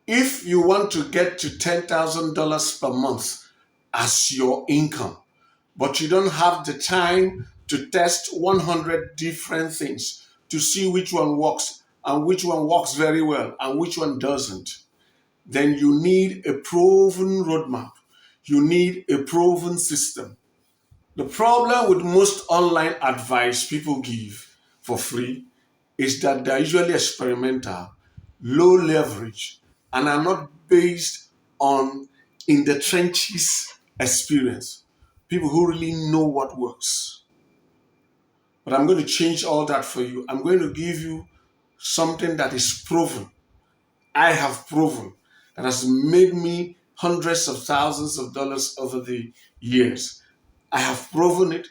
If you want to get to $10,000 per month as your income, but you don't have the time to test 100 different things to see which one works and which one works very well and which one doesn't, then you need a proven roadmap. You need a proven system. The problem with most online advice people give for free is that they're usually experimental, low leverage, and are not based on in the trenches experience. People who really know what works. But I'm going to change all that for you. I'm going to give you something that is proven. I have proven that has made me hundreds of thousands of dollars over the years. I have proven it.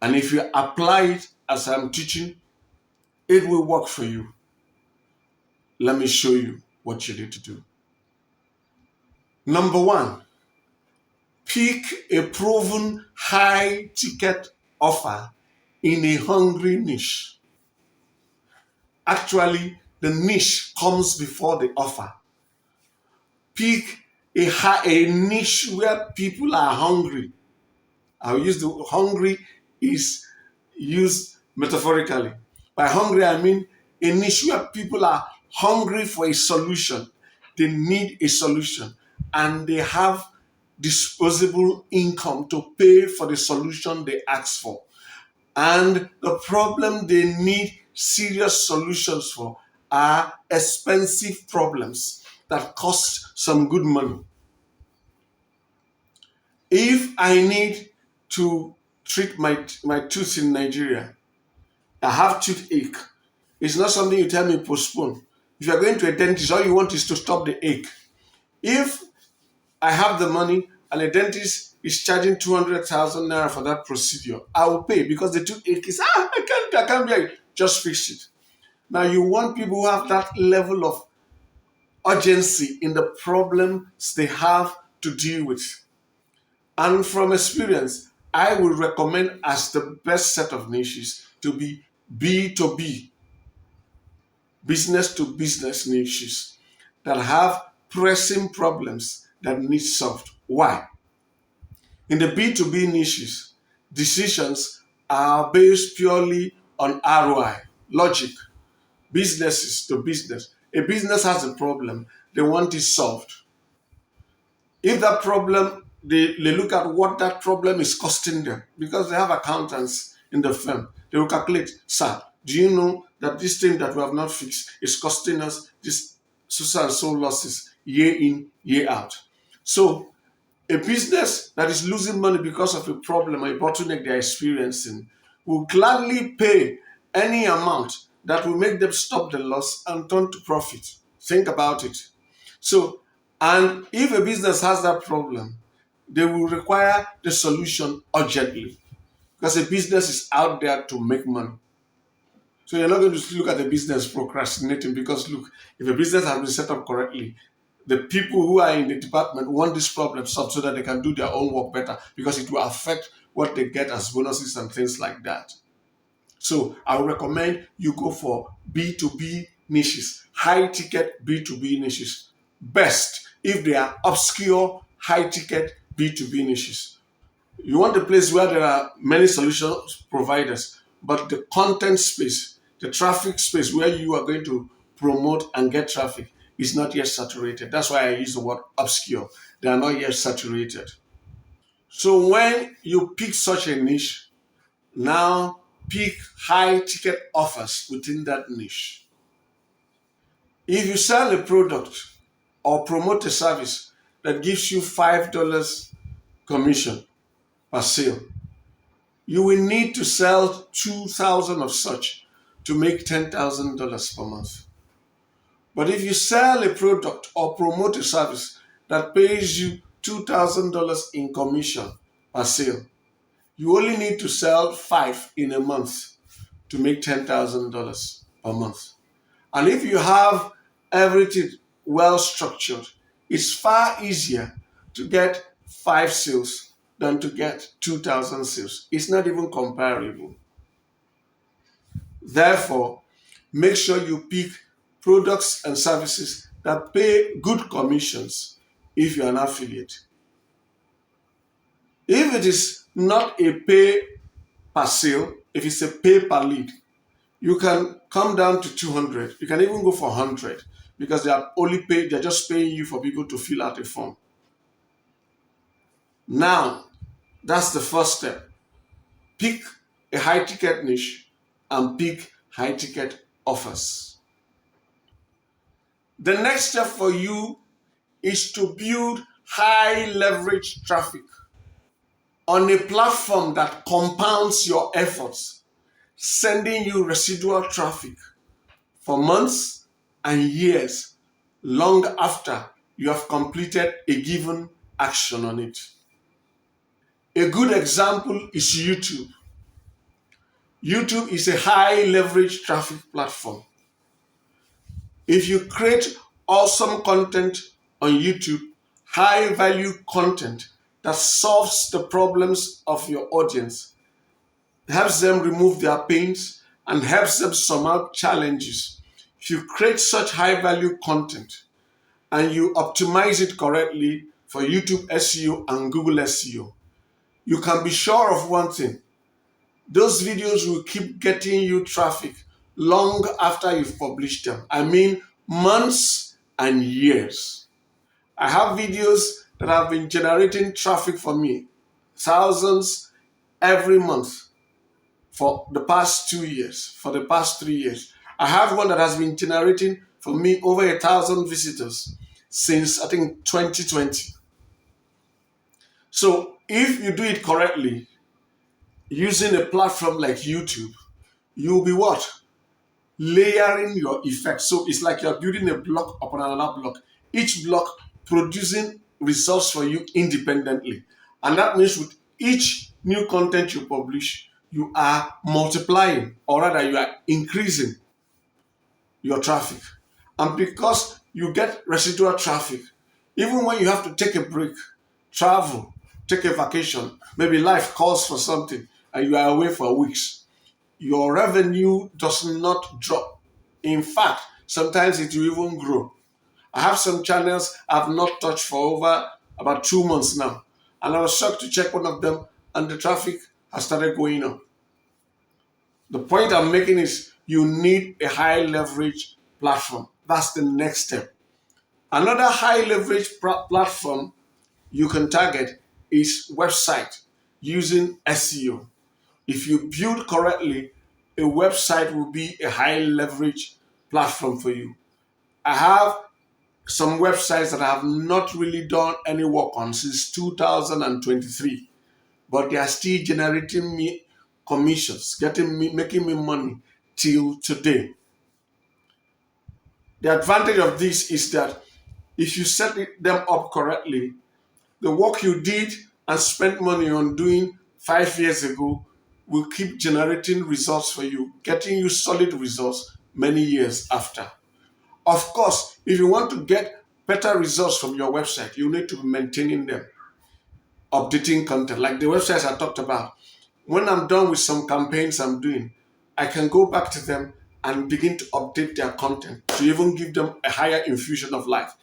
And if you apply it as I'm teaching, it will work for you. Let me show you what you need to do. Number one, pick a proven high ticket offer in a hungry niche. Actually, the niche comes before the offer. Pick a niche where people are hungry. I'll use the hungry is used metaphorically. By hungry, I mean a niche where people are hungry for a solution. They need a solution and they have disposable income to pay for the solution they ask for. And the problem they need serious solutions for are expensive problems that cost some good money. If I need to treat my tooth in Nigeria, I have toothache. It's not something you tell me postpone. If you're going to a dentist, all you want is to stop the ache. If I have the money and a dentist is charging 200,000 naira for that procedure, I will pay because the toothache is, I can't bear it. Just fix it. Now you want people who have that level of urgency in the problems they have to deal with. And from experience, I would recommend as the best set of niches to be B2B, business to business niches that have pressing problems that need solved. Why? In the B2B niches, decisions are based purely on ROI, logic, businesses to business. A business has a problem, they want it solved. If that problem, they look at what that problem is costing them because they have accountants in the firm. They will calculate, sir, do you know that this thing that we have not fixed is costing us this so and so losses year in, year out? So a business that is losing money because of a problem or a bottleneck they're experiencing will gladly pay any amount that will make them stop the loss and turn to profit. Think about it. So, and if a business has that problem, they will require the solution urgently because a business is out there to make money. So you're not going to look at the business procrastinating because look, if a business has been set up correctly, the people who are in the department want this problem solved so that they can do their own work better because it will affect what they get as bonuses and things like that. So I would recommend you go for B2B niches, high ticket B2B niches. Best if they are obscure, high ticket B2B niches. You want a place where there are many solution providers, but the content space, the traffic space where you are going to promote and get traffic is not yet saturated. That's why I use the word obscure. They are not yet saturated. So when you pick such a niche, now pick high ticket offers within that niche. If you sell a product or promote a service that gives you $5 commission per sale, you will need to sell 2,000 of such to make $10,000 per month. But if you sell a product or promote a service that pays you $2,000 in commission per sale, you only need to sell 5 in a month to make $10,000 per month. And if you have everything well structured, it's far easier to get 5 sales than to get 2,000 sales. It's not even comparable. Therefore, make sure you pick products and services that pay good commissions if you're an affiliate. If it is not a pay per sale, if it's a pay per lead, you can come down to 200. You can even go for 100 because they're just paying you for people to fill out a form. Now, that's the first step. Pick a high ticket niche and pick high ticket offers. The next step for you is to build high leverage traffic on a platform that compounds your efforts, sending you residual traffic for months and years long after you have completed a given action on it. A good example is YouTube. YouTube is a high leverage traffic platform. If you create awesome content on YouTube, high value content that solves the problems of your audience, helps them remove their pains, and helps them surmount challenges. If you create such high value content and you optimize it correctly for YouTube SEO and Google SEO, you can be sure of one thing. Those videos will keep getting you traffic long after you've published them. I mean, months and years. I have videos that have been generating traffic for me, thousands every month for the past 2 years, for the past 3 years. I have one that has been generating for me over 1,000 visitors since, I think, 2020. So if you do it correctly, using a platform like YouTube, you'll be what? Layering your effects. So it's like you're building a block upon another block, each block producing results for you independently. And that means with each new content you publish, you are multiplying, or rather you are increasing your traffic. And because you get residual traffic, even when you have to take a break, travel, take a vacation, maybe life calls for something and you are away for weeks, your revenue does not drop. In fact, sometimes it will even grow. I have some channels I've not touched for over about 2 months now. And I was shocked to check one of them and the traffic has started going up. The point I'm making is you need a high leverage platform. That's the next step. Another high leverage platform you can target is website using SEO. If you build correctly, a website will be a high leverage platform for you. I have some websites that I have not really done any work on since 2023, but they are still generating me commissions, making me money till today. The advantage of this is that if you set them up correctly, the work you did and spent money on doing 5 years ago will keep generating results for you, getting you solid results many years after. Of course, if you want to get better results from your website, you need to be maintaining them, updating content, like the websites I talked about. When I'm done with some campaigns I'm doing, I can go back to them and begin to update their content to even give them a higher infusion of life.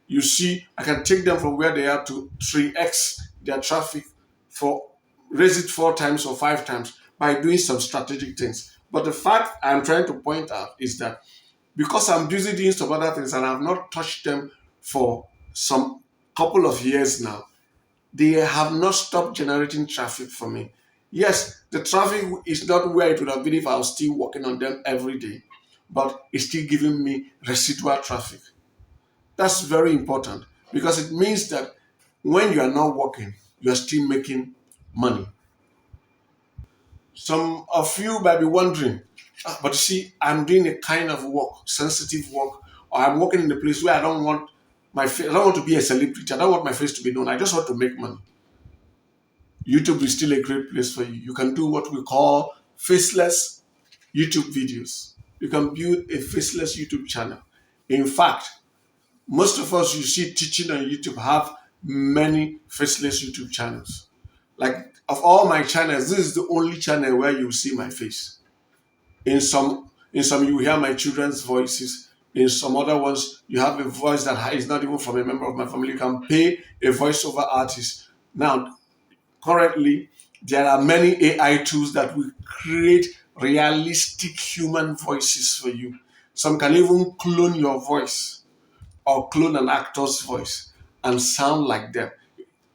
You see, I can take them from where they are to 3x their traffic, for raise it 4 times or 5 times by doing some strategic things. But the fact I'm trying to point out is that because I'm busy doing some other things and I've not touched them for some couple of years now, they have not stopped generating traffic for me. Yes, the traffic is not where it would have been if I was still working on them every day, but it's still giving me residual traffic. That's very important because it means that when you are not working, you are still making money. Some of you might be wondering, but you see, I'm doing a kind of work, sensitive work, or I'm working in a place where I don't want my face, I don't want to be a celebrity, I don't want my face to be known, I just want to make money. YouTube is still a great place for you. You can do what we call faceless YouTube videos. You can build a faceless YouTube channel. In fact, most of us you see teaching on YouTube have many faceless YouTube channels. Like of all my channels, this is the only channel where you see my face. In some you hear my children's voices. In some other ones, you have a voice that is not even from a member of my family. You can pay a voiceover artist. Now, currently, there are many AI tools that will create realistic human voices for you. Some can even clone your voice or clone an actor's voice and sound like them.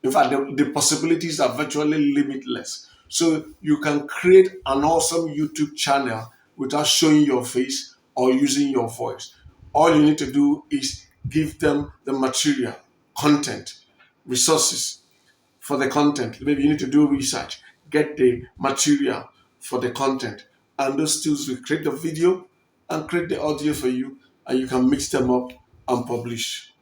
In fact, the possibilities are virtually limitless. So you can create an awesome YouTube channel without showing your face or using your voice. All you need to do is give them the material, content, resources for the content. Maybe you need to do research, get the material for the content. And those tools will create the video and create the audio for you, and you can mix them up and publish.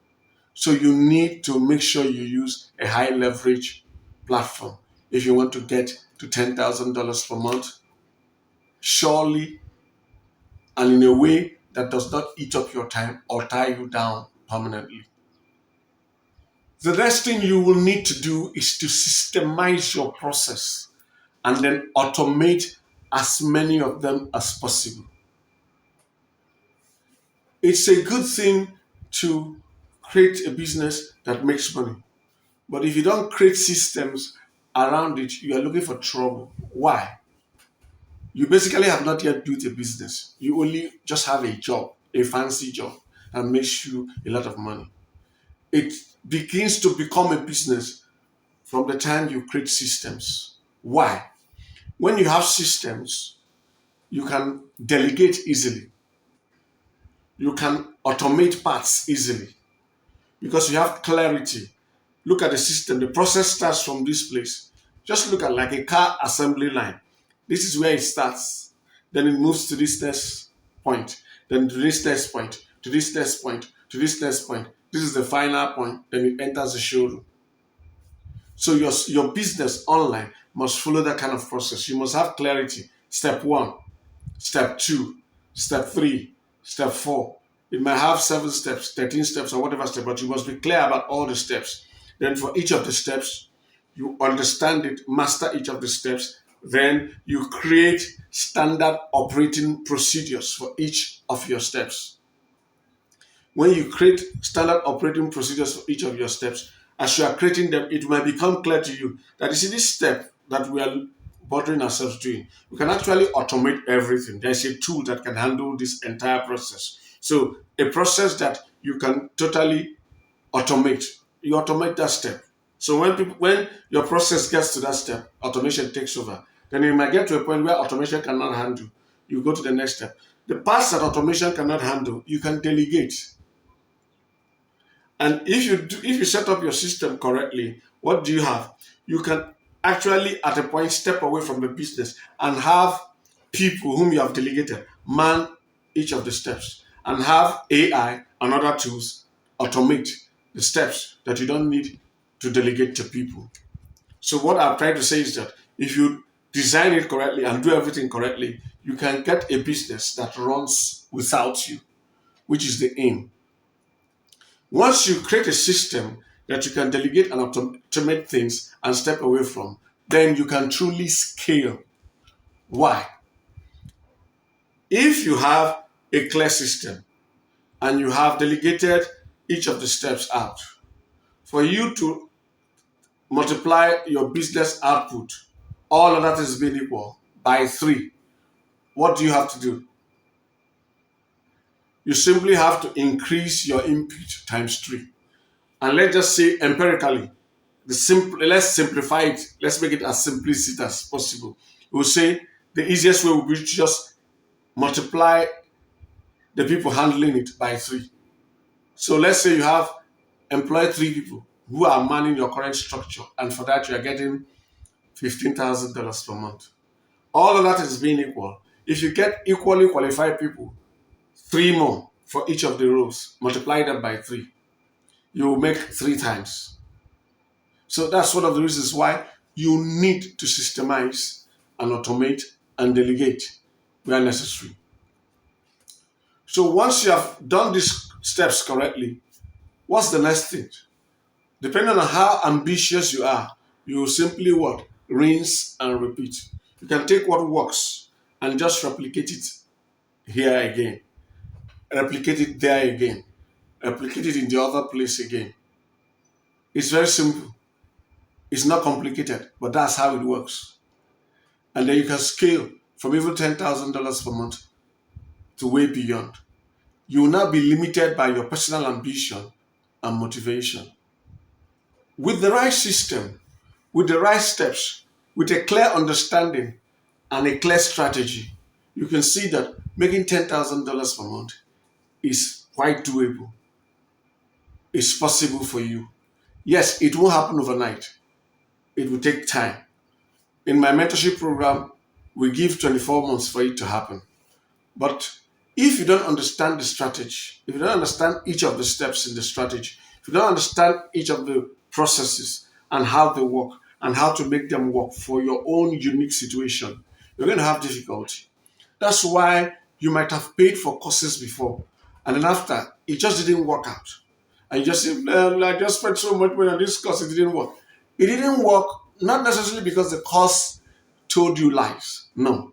So you need to make sure you use a high leverage platform if you want to get to $10,000 per month, surely, and in a way that does not eat up your time or tie you down permanently. The next thing you will need to do is to systemize your process and then automate as many of them as possible. It's a good thing to create a business that makes money. But if you don't create systems around it, you are looking for trouble. Why? You basically have not yet built a business. You only just have a job, a fancy job that makes you a lot of money. It begins to become a business from the time you create systems. Why? When you have systems, you can delegate easily. You can automate parts easily because you have clarity. Look at the system. The process starts from this place. Just look at like a car assembly line. This is where it starts. Then it moves to this next point. Then to this next point. To this next point. To this next point. This is the final point. Then it enters the showroom. So your business online must follow that kind of process. You must have clarity. Step 1, step 2, step 3, step 4. It might have 7 steps, 13 steps, or whatever step, but you must be clear about all the steps. Then for each of the steps, you understand it, master each of the steps. Then you create standard operating procedures for each of your steps. When you create standard operating procedures for each of your steps, as you are creating them, it might become clear to you that you see this step that we are bothering ourselves doing. We can actually automate everything. There's a tool that can handle this entire process. So a process that you can totally automate, you automate that step. So when your process gets to that step, automation takes over. Then you might get to a point where automation cannot handle. You go to the next step. The parts that automation cannot handle, you can delegate. And if you set up your system correctly, what do you have? You can actually at a point step away from the business and have people whom you have delegated man each of the steps and have AI and other tools automate the steps that you don't need to delegate to people. So what I'm trying to say is that if you design it correctly and do everything correctly, you can get a business that runs without you, which is the aim. Once you create a system that you can delegate and automate things and step away from, then you can truly scale. Why? If you have a clear system and you have delegated each of the steps out, for you to multiply your business output, all of that is being equal, by 3, what do you have to do? You simply have to increase your input times 3. And let's just say empirically, let's simplify it. Let's make it as simplistic as possible. We'll say the easiest way would be to just multiply the people handling it by 3. So let's say you have employed 3 people who are manning your current structure, and for that you are getting $15,000 per month. All of that is being equal. If you get equally qualified people, 3 more for each of the roles, multiply them by 3, you will make 3 times. So that's one of the reasons why you need to systemize and automate and delegate where necessary. So once you have done these steps correctly, what's the next thing? Depending on how ambitious you are, you will simply what? Rinse and repeat. You can take what works and just replicate it here again. replicate it there again, replicate it in the other place again. It's very simple. It's not complicated, but that's how it works. And then you can scale from even $10,000 per month to way beyond. You will not be limited by your personal ambition and motivation. With the right system, with the right steps, with a clear understanding and a clear strategy, you can see that making $10,000 per month is quite doable. It's possible for you. Yes, it won't happen overnight. It will take time. In my mentorship program, we give 24 months for it to happen. But if you don't understand the strategy, if you don't understand each of the steps in the strategy, if you don't understand each of the processes and how they work and how to make them work for your own unique situation, you're going to have difficulty. That's why you might have paid for courses before, and then after, it just didn't work out. And you just say, well, I just spent so much money on this course, it didn't work. It didn't work, not necessarily because the course told you lies. No.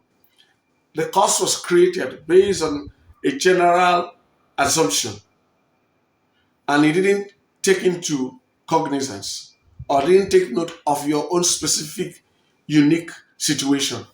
The course was created based on a general assumption, and it didn't take into cognizance or didn't take note of your own specific, unique situation.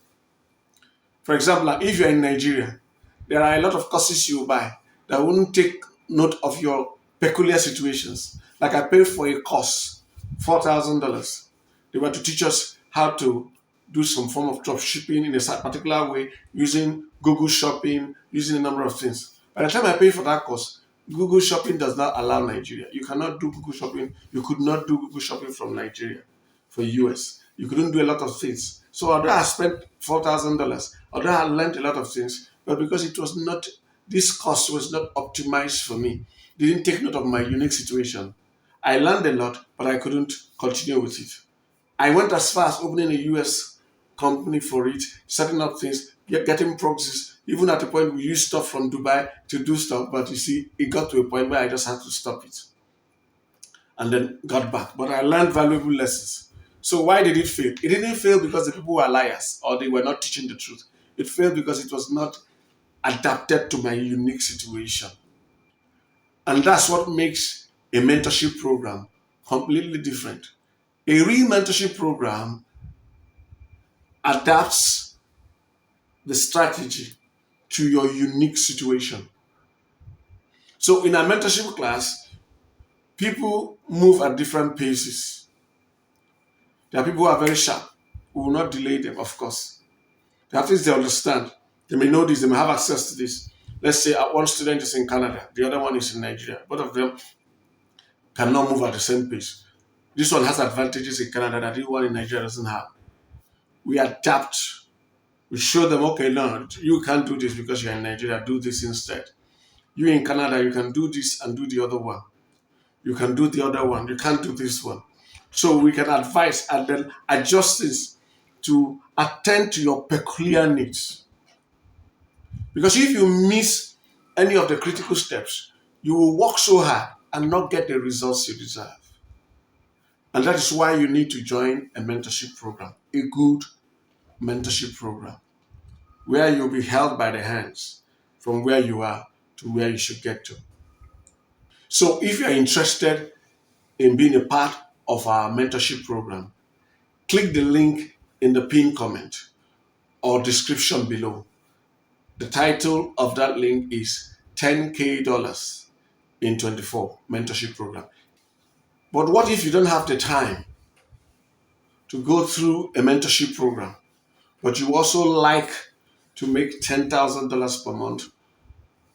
For example, if you're in Nigeria, there are a lot of courses you buy that wouldn't take note of your peculiar situations. Like I paid for a course, $4,000. They were to teach us how to do some form of drop shipping in a particular way using Google Shopping, using a number of things. By the time I paid for that course, Google Shopping does not allow Nigeria. You cannot do Google Shopping. You could not do Google Shopping from Nigeria for US. You couldn't do a lot of things. So although I spent $4,000, although I learned a lot of things, but because it was not, this course was not optimized for me, didn't take note of my unique situation. I learned a lot, but I couldn't continue with it. I went as far as opening a US company for it, setting up things, getting proxies. Even at the point we used stuff from Dubai to do stuff, but you see, it got to a point where I just had to stop it and then got back. But I learned valuable lessons. So why did it fail? It didn't fail because the people were liars or they were not teaching the truth. It failed because it was not adapted to my unique situation. And that's what makes a mentorship program completely different. A real mentorship program adapts the strategy to your unique situation. So in a mentorship class, people move at different paces. There are people who are very sharp. We will not delay them, of course. There are things they understand. They may know this, they may have access to this. Let's say one student is in Canada, the other one is in Nigeria. Both of them cannot move at the same pace. This one has advantages in Canada that the one in Nigeria doesn't have. We adapt. We show them, okay, no, you can't do this because you're in Nigeria, do this instead. You in Canada, you can do this and do the other one. You can do the other one. You can't do this one. So we can advise and then adjust this to attend to your peculiar needs. Because if you miss any of the critical steps, you will work so hard and not get the results you deserve. And that is why you need to join a mentorship program, a good mentorship program, where you'll be held by the hands from where you are to where you should get to. So if you're interested in being a part of our mentorship program, click the link in the pinned comment or description below. The title of that link is $10K in 24 mentorship program. But what if you don't have the time to go through a mentorship program, but you also like to make $10,000 per month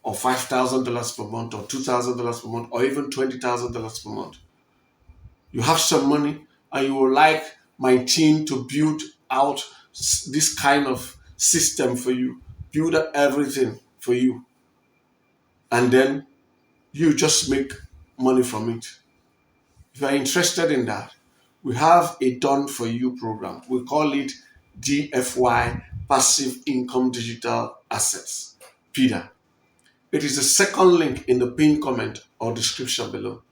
or $5,000 per month or $2,000 per month or even $20,000 per month? You have some money and you would like my team to build out this kind of system for you, build up everything for you, and then you just make money from it. If you are interested in that, we have a done for you program. We call it DFY-Passive Income Digital Assets, PIDA. It is the second link in the pinned comment or description below.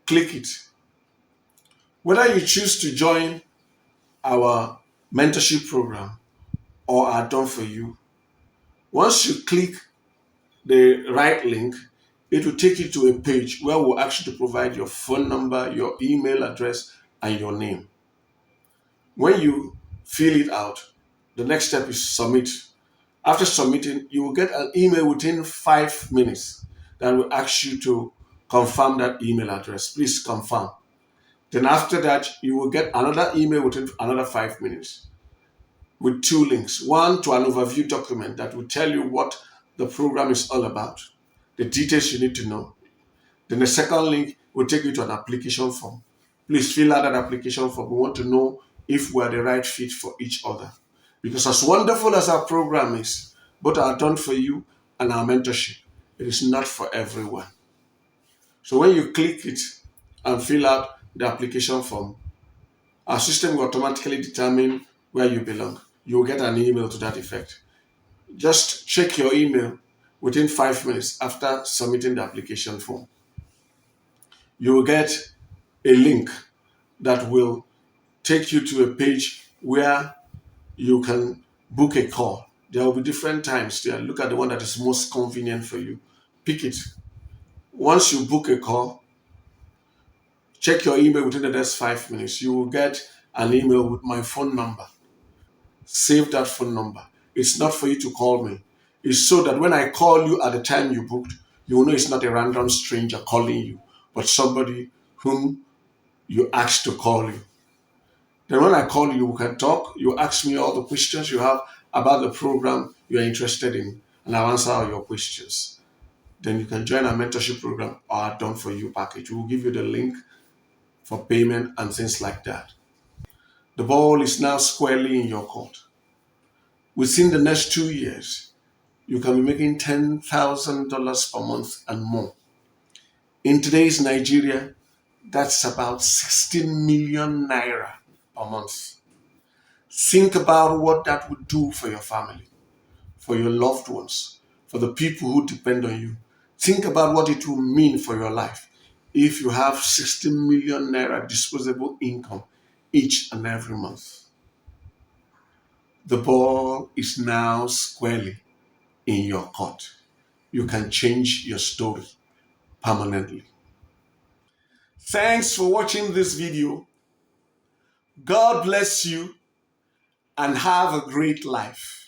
Click it. Whether you choose to join our mentorship program or are done for you, once you click the right link, it will take you to a page where we'll ask you to provide your phone number, your email address, and your name. When you fill it out, the next step is submit. After submitting, you will get an email within 5 minutes that will ask you to confirm that email address. Please confirm. Then after that, you will get another email within another 5 minutes with 2 links. One to an overview document that will tell you what the program is all about, the details you need to know. Then the second link will take you to an application form. Please fill out that application form. We want to know if we are the right fit for each other. Because as wonderful as our program is, both our Done For You and our mentorship, it is not for everyone. So when you click it and fill out the application form, our system will automatically determine where you belong. You will get an email to that effect. Just check your email within 5 minutes after submitting the application form. You will get a link that will take you to a page where you can book a call. There will be different times there. Look at the one that is most convenient for you. Pick it. Once you book a call, check your email within the next 5 minutes. You will get an email with my phone number. Save that phone number. It's not for you to call me. It's so that when I call you at the time you booked, you will know it's not a random stranger calling you, but somebody whom you asked to call you. Then when I call you, we can talk. You ask me all the questions you have about the program you're interested in, and I'll answer all your questions. Then you can join our mentorship program or our Done For You package. We'll give you the link for payment and things like that. The ball is now squarely in your court. Within the next 2 years, you can be making $10,000 per month and more. In today's Nigeria, that's about 16 million naira per month. Think about what that would do for your family, for your loved ones, for the people who depend on you. Think about what it will mean for your life if you have 16 million naira disposable income each and every month. The ball is now squarely in your court. You can change your story permanently. Thanks for watching this video. God bless you and have a great life.